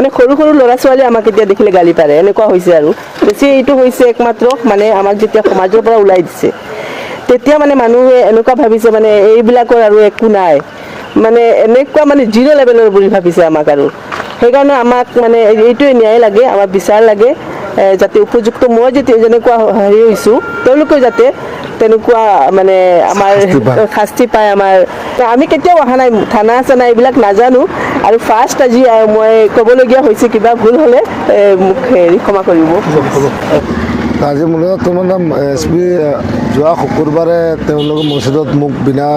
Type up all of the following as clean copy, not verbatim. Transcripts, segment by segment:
মানে সৰু সৰু ল'ৰা ছোৱালী আমাক এতিয়া দেখিলে গালি পাৰে এনেকুৱা হৈছে আৰু বেছি এইটো হৈছে একমাত্ৰ মানে আমাক যেতিয়া সমাজৰ পৰা ওলাই দিছে তেতিয়া মানে মানুহে এনেকুৱা ভাবিছে মানে এইবিলাকৰ আৰু একো নাই মানে এনেকুৱা মানে জিৰ' লেভেলৰ বুলি ভাবিছে আমাক আৰু সেইকাৰণে আমাক মানে এইটোৱে ন্যায় লাগে আমাৰ বিচাৰ লাগে যাতে উপযুক্ত মই যেতিয়া যেনেকুৱা হেৰি হৈছোঁ তেওঁলোকেও যাতে তেনেকুৱা মানে আমাৰ শাস্তি পায় আমাৰ আমি কেতিয়াও অহা নাই থানা চানা এইবিলাক নাজানো আৰু ফাৰ্ষ্ট আজি মই ক'বলগীয়া হৈছে কিবা ভুল হ'লে মোক হেৰি ক্ষমা কৰিব আজি মূলত তোমাৰ নাম SP যোৱা শুকুৰবাৰে তেওঁলোকে মছজিদত মোক বিনা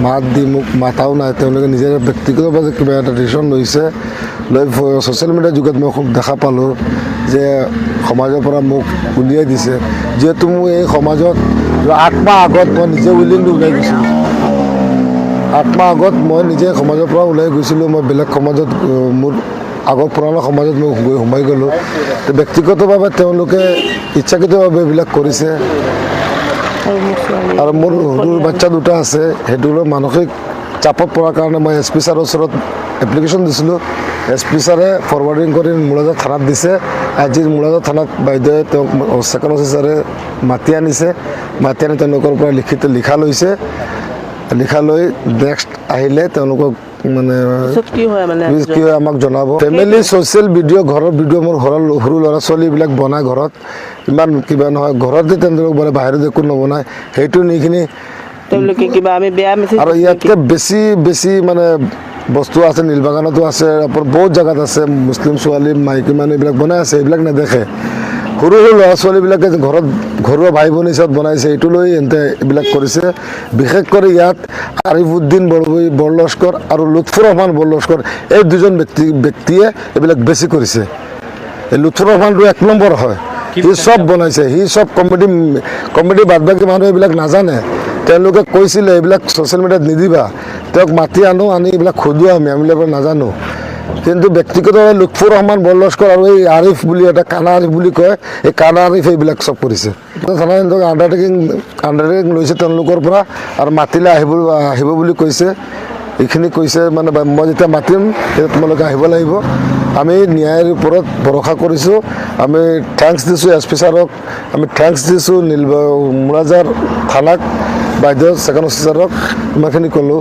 মাত দি মোক মাতাও নাই তেওঁলোকে নিজে ব্যক্তিগতভাৱে কিবা এটা ডিচিশ্যন লৈছে লৈ ছ'চিয়েল মিডিয়াৰ যুগত মই খুব দেখা পালোঁ যে সমাজৰ পৰা মোক উলিয়াই দিছে যিহেতু মোৰ এই সমাজত 8 মাহ আগত মই নিজে উইলিংলি ওলাই গৈছিলোঁ 8 মাহ আগত মই নিজে সমাজৰ পৰা ওলাই গৈছিলোঁ মই বেলেগ সমাজত মোৰ আগৰ পুৰণা সমাজত মই গৈ সোমাই গ'লোঁ ব্যক্তিগতভাৱে তেওঁলোকে ইচ্ছাকৃতভাৱে এইবিলাক কৰিছে আৰু মোৰ সৰু বাচ্চা দুটা আছে সেইটো মানসিক চাপত পৰাৰ কাৰণে মই SP ছাৰৰ ওচৰত এপ্লিকেশ্যন দিছিলোঁ SP ছাৰে ফৰৱাৰ্ডিং কৰি মুলাজাত থানাত দিছে আজি মুলাজাত থানাত বাইদেৱে তেওঁক ছেকেণ্ড অফিচাৰে মাতি আনিছে মাতি আনি তেওঁলোকৰ পৰা লিখা লৈছে লিখা লৈ নেক্সট আহিলে তেওঁলোকক মানে কি হয় আমাক জনাব ফেমিলি ছ'চিয়েল ভিডিঅ' ঘৰৰ ভিডিঅ' মোৰ ঘৰৰ সৰু ল'ৰা ছোৱালীবিলাক বনাই ঘৰত ইমান কিবা নহয় ঘৰতে তেওঁলোকক বনাই বাহিৰত একো নবনায় সেইটো নিখিনি আৰু ইয়াতকৈ বেছি মানে বস্তু আছে নীলবাগানতো আছে বহুত জেগাত আছে মুছলিম ছোৱালী মাইকী মানুহ এইবিলাক বনাই আছে এইবিলাক নেদেখে সৰু সৰু ল'ৰা ছোৱালীবিলাকে ঘৰত ঘৰুৱা ভাই ভনী হিচাপত বনাইছে এইটো লৈ এন্তে এইবিলাক কৰিছে বিশেষ কৰি ইয়াত আৰিফুদ্দিন বৰলস্কৰ আৰু লুৎফুৰ ৰহমান বৰলস্কৰ এই দুজন ব্যক্তিয়ে এইবিলাক বেছি কৰিছে এই লুৎফুৰ ৰহমানটো 1 নম্বৰ হয় সি চব বনাইছে সি চব কমেডি বাদ বাকী মানুহ এইবিলাক নাজানে তেওঁলোকে কৈছিলে এইবিলাক ছ'চিয়েল মিডিয়াত নিদিবা তেওঁক মাতি আনি এইবিলাক সোধোঁ আমি এইবিলাক নাজানো কিন্তু ব্যক্তিগতভাৱে লুৎফুৰ ৰহমান বৰলস্কৰ আৰু এই আৰিফ বুলি এটা কানা আৰিফ বুলি কয় এই কানা আৰিফ এইবিলাক চব কৰিছে থানাই আণ্ডাৰটেকিং লৈছে তেওঁলোকৰ পৰা আৰু মাতিলে আহিব বুলি কৈছে এইখিনি কৈছে মানে মই যেতিয়া মাতিম তেতিয়া তোমালোকে আহিব লাগিব আমি ন্যায়ৰ ওপৰত ভৰসা কৰিছোঁ আমি থেংকছ দিছোঁ SP ছাৰক আমি থেংকছ দিছোঁ মুলাজাৰ থানাক বাইদেউ ছেকেণ্ড অফিচাৰক ইমানখিনি ক'লোঁ